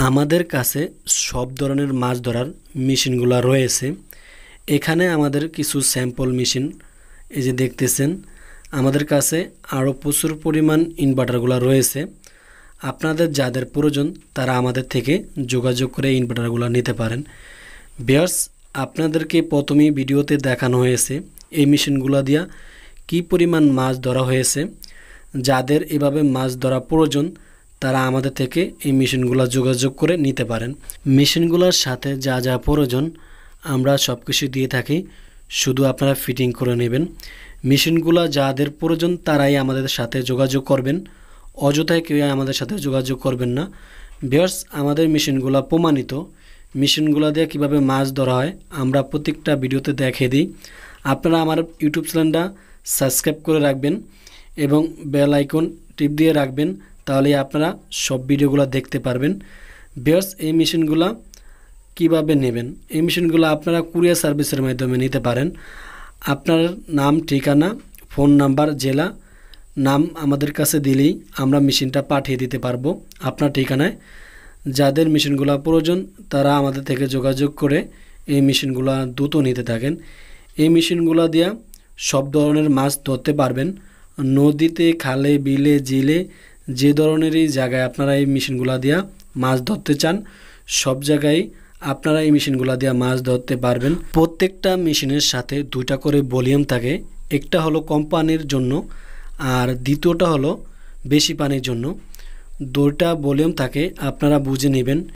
আমাদের কাছে সব ধরনের মাছ ধরার মেশিনগুলো রয়েছে। এখানে আমাদের কিছু স্যাম্পল মেশিন এই যে দেখতেছেন। আমাদের কাছে আরও প্রচুর পরিমাণ ইনভার্টারগুলো রয়েছে। আপনাদের যাদের প্রয়োজন তারা আমাদের থেকে যোগাযোগ করে ইনভার্টারগুলো নিতে পারেন। ভিউয়ার্স, আপনাদেরকে প্রথমেই ভিডিওতে দেখানো হয়েছে এই মেশিনগুলো দিয়া কী পরিমাণ মাছ ধরা হয়েছে। যাদের এভাবে মাছ ধরা প্রয়োজন তারা আমাদের থেকে এই মেশিনগুলো যোগাযোগ করে নিতে পারেন। মেশিনগুলোর সাথে যা যা প্রয়োজন আমরা সব কিছু দিয়ে থাকি, শুধু আপনারা ফিটিং করে নেবেন। মেশিনগুলো যাদের প্রয়োজন তারাই আমাদের সাথে যোগাযোগ করবেন, অযথায় কেউ আমাদের সাথে যোগাযোগ করবেন না। ভিউয়ার্স, আমাদের মেশিনগুলো প্রমাণিত। মেশিনগুলো দিয়ে কীভাবে মাছ ধরা হয় আমরা প্রত্যেকটা ভিডিওতে দেখিয়ে দিই। আপনারা আমার ইউটিউব চ্যানেলটা সাবস্ক্রাইব করে রাখবেন এবং বেল আইকন টিপ দিয়ে রাখবেন, তাহলে আপনারা সব ভিডিওগুলো দেখতে পারবেন। ভিউয়ার্স, এই মেশিনগুলো কিভাবে নেবেন? এই মেশিনগুলো আপনারা কুরিয়ার সার্ভিসের মাধ্যমে নিতে পারেন। আপনার নাম, ঠিকানা, ফোন নাম্বার, জেলা, নাম আমাদের কাছে দিলেই আমরা মেশিনটা পাঠিয়ে দিতে পারবো আপনার ঠিকানায়। যাদের মেশিনগুলো প্রয়োজন তারা আমাদের থেকে যোগাযোগ করে এই মেশিনগুলো দ্রুত নিতে থাকেন। এই মেশিনগুলো দিয়ে সব ধরনের মাছ ধরতে পারবেন। নদীতে, খালে, বিলে, জিলে, যে ধরনেরই জায়গায় আপনারা এই মেশিনগুলো দিয়ে মাছ ধরতে চান সব জায়গায় আপনারা এই মেশিনগুলো দিয়ে মাছ ধরতে পারবেন। প্রত্যেকটা মেশিনের সাথে দুইটা করে ভলিউম থাকে। একটা হলো কম পানির জন্য আর দ্বিতীয়টা হলো বেশি পানির জন্য। দুইটা ভলিউম থাকে, আপনারা বুঝে নেবেন।